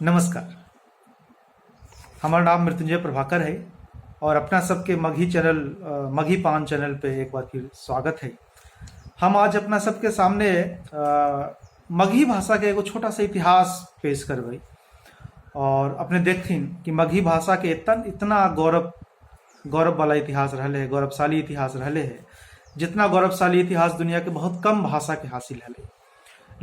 नमस्कार। हमारा नाम मृत्युंजय प्रभाकर है और अपना सबके मघी चैनल मघी पान चैनल पे एक बार फिर स्वागत है। हम आज अपना सबके सामने मघी भाषा के एगो छोटा सा इतिहास पेश करबै और अपने देखथिन कि मघी भाषा के इतना गौरव वाला इतिहास रहले है, गौरवशाली इतिहास रहले है, जितना गौरवशाली इतिहास दुनिया के बहुत कम भाषा के हासिल है।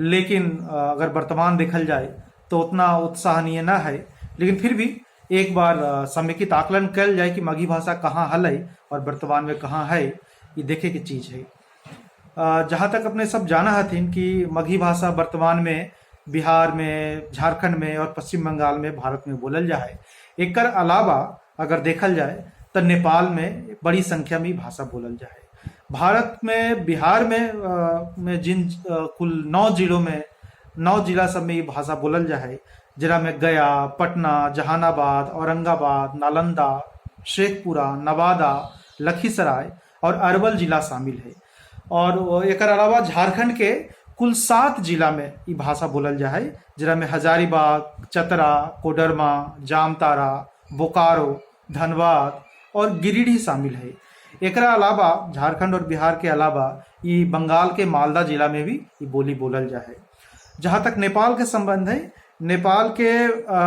लेकिन अगर वर्तमान देखल जाए तो उतना उत्साहनीय ना है, लेकिन फिर भी एक बार समेकित आकलन कल जाए कि मघी भाषा कहाँ हल और वर्तमान में कहाँ है, ये देखे की चीज है। जहाँ तक अपने सब जाना हथिन कि मघी भाषा वर्तमान में बिहार में, झारखंड में और पश्चिम बंगाल में भारत में बोलल जाए। एकर अलावा अगर देखल जाए तो नेपाल में बड़ी संख्या में भाषा बोलल जाए। भारत में बिहार में जिन कुल 9 जिला सब में ये भाषा बोलल जाए, जरा में गया, पटना, जहानाबाद, औरंगाबाद, नालंदा, शेखपुरा, नवादा, लखीसराय और अरवल जिला शामिल है। और एक अलावा झारखंड के कुल 7 जिला में ये भाषा बोलल जाए, जरा में हजारीबाग, चतरा, कोडरमा, जामतारा, बोकारो, धनबाद और गिरिडीह शामिल है। एक अलावा झारखंड और बिहार के अलावा ये बंगाल के मालदा जिला में भी ये बोली बोलल जाए। जहाँ तक नेपाल के संबंध है, नेपाल के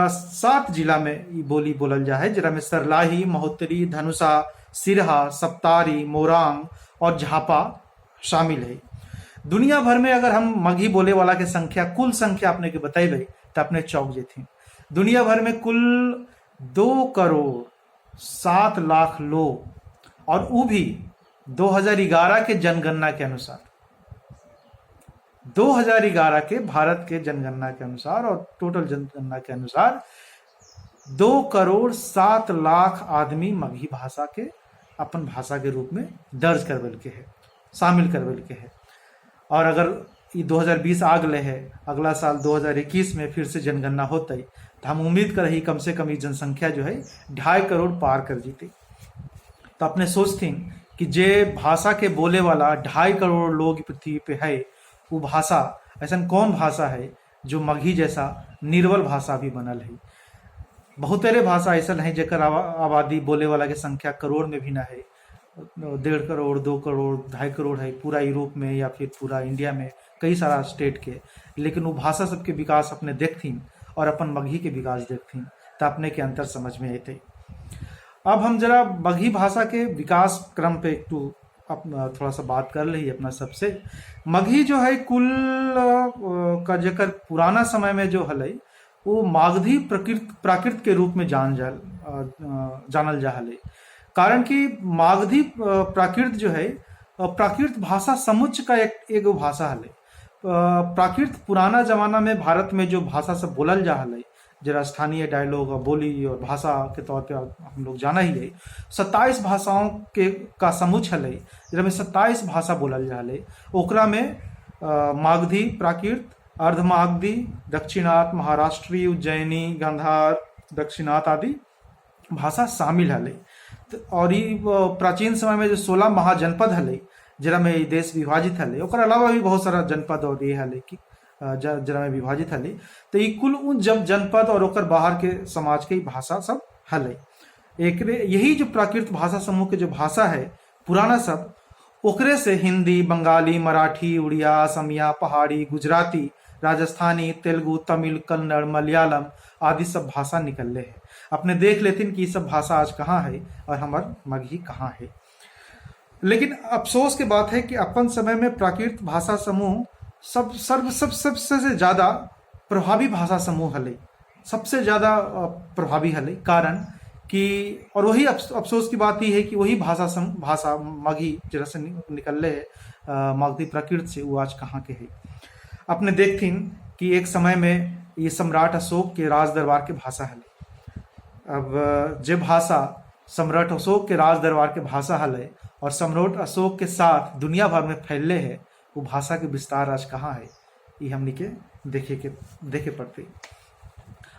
7 जिला में ये बोली बोलल जाए, जरा में सर्लाही, महोत्तरी, धनुषा, सिरहा, सप्तारी, मोरांग और झापा शामिल है। दुनिया भर में अगर हम मघी बोले वाला के संख्या, कुल संख्या अपने के बतेबे तो अपने चौक जेथिन। दुनिया भर में कुल 2 करोड़ 7 लाख लोग, और वो भी 2011 के जनगणना के अनुसार, 2011 के भारत के जनगणना के अनुसार और टोटल जनगणना के अनुसार 2 करोड़ 7 लाख आदमी मघी भाषा के अपन भाषा के रूप में दर्ज करवल के है, शामिल करवल के है। और अगर ये 2020 आ गए है, अगला साल 2021 में फिर से जनगणना होते तो हम उम्मीद कर रही कम से कम ये जनसंख्या जो है 2.5 करोड़ पार कर जीते। तो अपने सोचथिन कि जे भाषा के बोले वाला 2.5 करोड़ लोग पृथ्वी पे है, वो भाषा ऐसा कौन भाषा है जो मघी जैसा निर्बल भाषा भी बनल है। बहुतेरे भाषा ऐसा है जेकर आबादी बोले वाला के संख्या करोड़ में भी ना है, 1.5 करोड़, 2 करोड़, 2.5 करोड़ है पूरा यूरोप में या फिर पूरा इंडिया में कई सारा स्टेट के। लेकिन वो भाषा सबके विकास अपने देखथिन और अपन मघी के विकास देखथिन तो अपने के अंतर समझ में अते। अब हम जरा मघी भाषा के विकास क्रम पे थोड़ा सा बात कर रही अपना सबसे। मघी जो है कुल का जेकर पुराना समय में जो हल वो मागधी प्राकृत के रूप में जानल जा हल। कारण कि मागधी प्राकृत जो है प्राकृत भाषा समुच्चय का एक भाषा हल। प्राकृत पुराना जमाना में भारत में जो भाषा सब बोलल जा हल, जरा स्थानीय डायलॉग और बोली और भाषा के तौर पे हम लोग जाना ही है, 27 भाषाओं का समूह हल, जरा में 27 भाषा बोलल जा हल। ओकरा में मागधी प्राकृत, अर्धमागधी, दक्षिणात, महाराष्ट्री, उज्जैनी, गांधार, दक्षिणात आदि भाषा शामिल हल। और ये प्राचीन समय में जो 16 महाजनपद हल, जरा में ये देश विभाजित हल। ओकर अलावा भी बहुत सारा जनपद और ये हल कि जरा में विभाजित हल। तो ये कुल उन जब जनपद और ओकर बाहर के समाज के भाषा सब हल। एक यही जो प्राकृत भाषा समूह के जो भाषा है पुराना सब, ओकरे से हिंदी, बंगाली, मराठी, उड़िया, असमिया, पहाड़ी, गुजराती, राजस्थानी, तेलुगु, तमिल, कन्नड़, मलयालम आदि सब भाषा निकलले है। अपने देख लेते कि ये सब भाषा आज कहाँ है और हमार मघी कहाँ है। लेकिन अफसोस की बात है कि अपन समय में प्राकृत भाषा समूह सबसे ज्यादा प्रभावी भाषा समूह हले, सबसे ज्यादा प्रभावी हले। कारण कि और वही अफसोस की बात ये है कि वही भाषा मघी जरा से निकलले है मागधी प्राकृत से, वो आज कहाँ के है। अपने देखथिन कि एक समय में ये सम्राट अशोक के राज दरबार के भाषा हले। अब जे भाषा सम्राट अशोक के राज दरबार के भाषा हले और सम्राट अशोक के साथ दुनिया भर में फैलले है, वो भाषा के विस्तार आज कहाँ है, ये हमने के देखे पड़ते।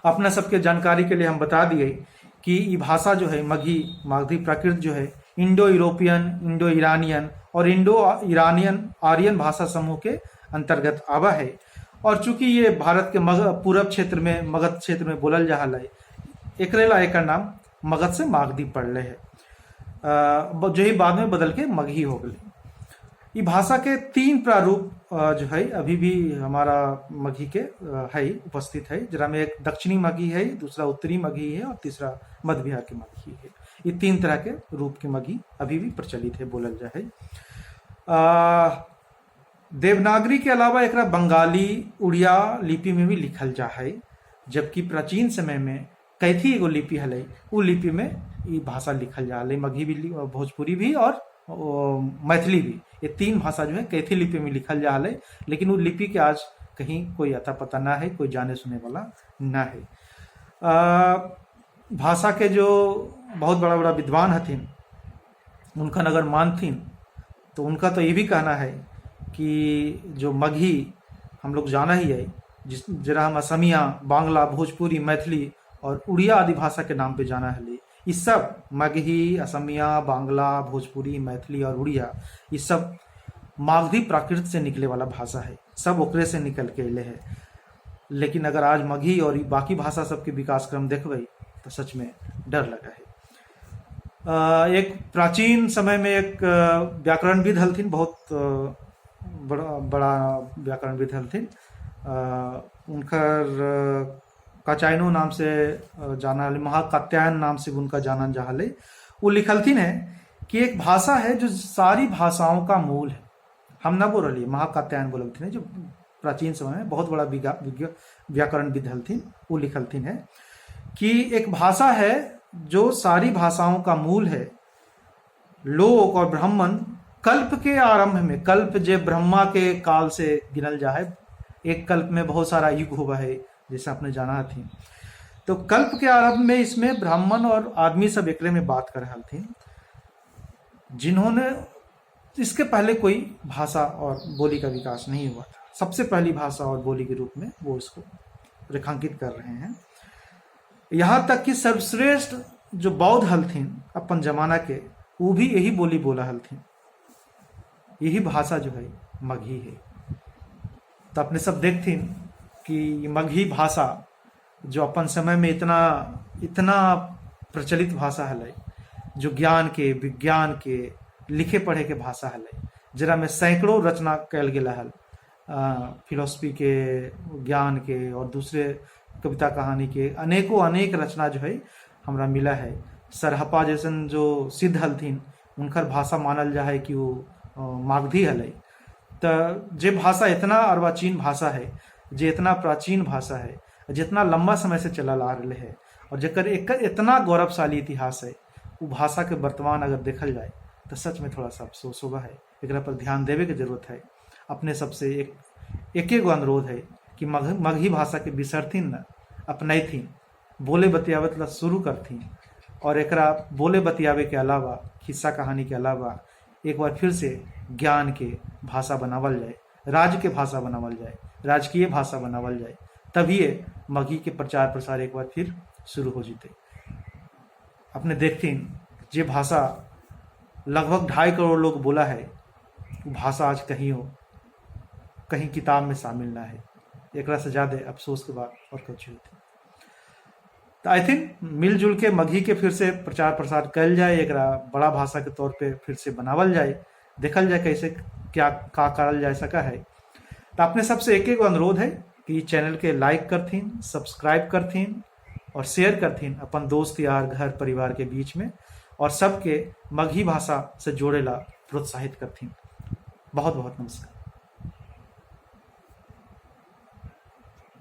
अपना सबके जानकारी के लिए हम बता दिए कि ये भाषा जो है मागधी प्राकृत जो है इंडो यूरोपियन, इंडो ईरानियन और इंडो ईरानियन आर्यन भाषा समूह के अंतर्गत आवा है। और चूंकि ये भारत के पूरब क्षेत्र में मगध क्षेत्र में बोलल जा रहा है, एकरेला एकर नाम मगध से मागधी पड़ले है, जो ही बाद में बदल के मगही हो गई। ये भाषा के 3 प्रारूप जो है अभी भी हमारा मगही के है उपस्थित है, जरा में एक दक्षिणी मगही है, दूसरा उत्तरी मगही है और तीसरा मध्य बिहार की मगही है। ये 3 तरह के रूप के मगही अभी भी प्रचलित है, बोलल जा है। देवनागरी के अलावा एक बंगाली उड़िया लिपि में भी लिखल जा है, जबकि प्राचीन समय में कैथी एगो लिपि हल, उ लिपि में ये भाषा लिखल जा रही, मगही भी, भोजपुरी भी और मैथिली भी। ये 3 भाषा जो है कैथी लिपि में लिखल जा रहा है, लेकिन वो लिपि के आज कहीं कोई अता पता ना है, कोई जाने सुने वाला ना है। भाषा के जो बहुत बड़ा बड़ा विद्वान हथिन, उनका अगर मानथिन तो उनका तो ये भी कहना है कि जो मगही हम लोग जाना ही है, जरा हम असमिया, बांग्ला, भोजपुरी, मैथिली और उड़िया आदि भाषा के नाम पे जाना है, ये सब मगही, असमिया, बांग्ला, भोजपुरी, मैथिली और उड़िया, ये सब मागधी प्राकृत से निकले वाला भाषा है, सब ओकरे से निकल के अले है। लेकिन अगर आज मगही और बाकी भाषा सबके विकास क्रम देखबै तो सच में डर लगा है। एक प्राचीन समय में एक व्याकरणविद हलथिन, बहुत बड़ा व्याकरणविद हलथिन, उनकर काचायनो नाम से जाना, महाकात्यायन नाम से उनका जानन जहाले। वो लिखलथिन है कि एक भाषा है जो सारी भाषाओं का मूल है। हम ना बोल रही, महाकात्यायन बोलथिन, जो प्राचीन समय में बहुत बड़ा व्याकरणविद हलथिन, वो लिखलथिन है कि एक भाषा है जो सारी भाषाओं का मूल है। लोक और ब्राह्मण कल्प के आरंभ में, कल्प जे ब्रह्मा के काल से गिनल जा है, एक कल्प में बहुत सारा युग हुआ है जैसे आपने जाना थी, तो कल्प के आरंभ में इसमें ब्राह्मण और आदमी सब एकरे में बात कर रहे थे, जिन्होंने, इसके पहले कोई भाषा और बोली का विकास नहीं हुआ था। सबसे पहली भाषा और बोली के रूप में वो इसको रेखांकित कर रहे हैं। यहाँ तक कि सर्वश्रेष्ठ जो बौद्ध हलथिन अपन जमाना के, वो भी यही बोली बोला हलथिन, यही भाषा जो है मगही है। तो अपने सब देखथिन कि मगही भाषा जो अपन समय में इतना प्रचलित भाषा है, जो ज्ञान के, विज्ञान के, लिखे पढ़े के भाषा है, जरा में सैकड़ों रचना कल गया है, फिलोसफी के, ज्ञान के और दूसरे कविता कहानी के अनेक रचना जो है हमरा मिला है। सरहपा जैसन जो सिद्ध हलथिन, उनकर भाषा मानल जा है कि वो मागधी हल। तो जे भाषा इतना अर्वाचीन भाषा है, जे इतना प्राचीन भाषा है, जितना लंबा समय से चलल आ रहे है और जेकर एक इतना गौरवशाली इतिहास है, वो भाषा के वर्तमान अगर देखल जाए तो सच में थोड़ा सा अफसोस होगा है। एक पर ध्यान देवे की जरूरत है। अपने सबसे एक अनुरोध है कि मगही भाषा के बिसरथिन न, अपनैथिन, बोले बतियावत शुरू करथिन, और एकरा बोले बतियावे के अलावा, किस्सा कहानी के अलावा एक बार फिर से ज्ञान के भाषा बनावल जाए, राज्य के भाषा बनावल जाए, राजकीय भाषा बनावल जाए, तभी मगही के प्रचार प्रसार एक बार फिर शुरू हो जीते। अपने देखथिन जे भाषा लगभग 2.5 करोड़ लोग बोला है, वो भाषा आज कहीं किताब में शामिल ना है। एक से ज्यादा अफसोस के बाद और कुछ होती। तो आई थिंक मिलजुल के मगही के फिर से प्रचार प्रसार कल जाए, एक बड़ा भाषा के तौर पे फिर से बनावल जाए, देखल जाए कैसे क्या करल जा सका है। तो अपने सबसे एक अनुरोध है कि चैनल के लाइक करथिन, सब्सक्राइब करथिन और शेयर करथिन अपन दोस्त यार, घर परिवार के बीच में, और सबके मगही भाषा से जोड़ेला प्रोत्साहित करथिन। बहुत बहुत नमस्कार।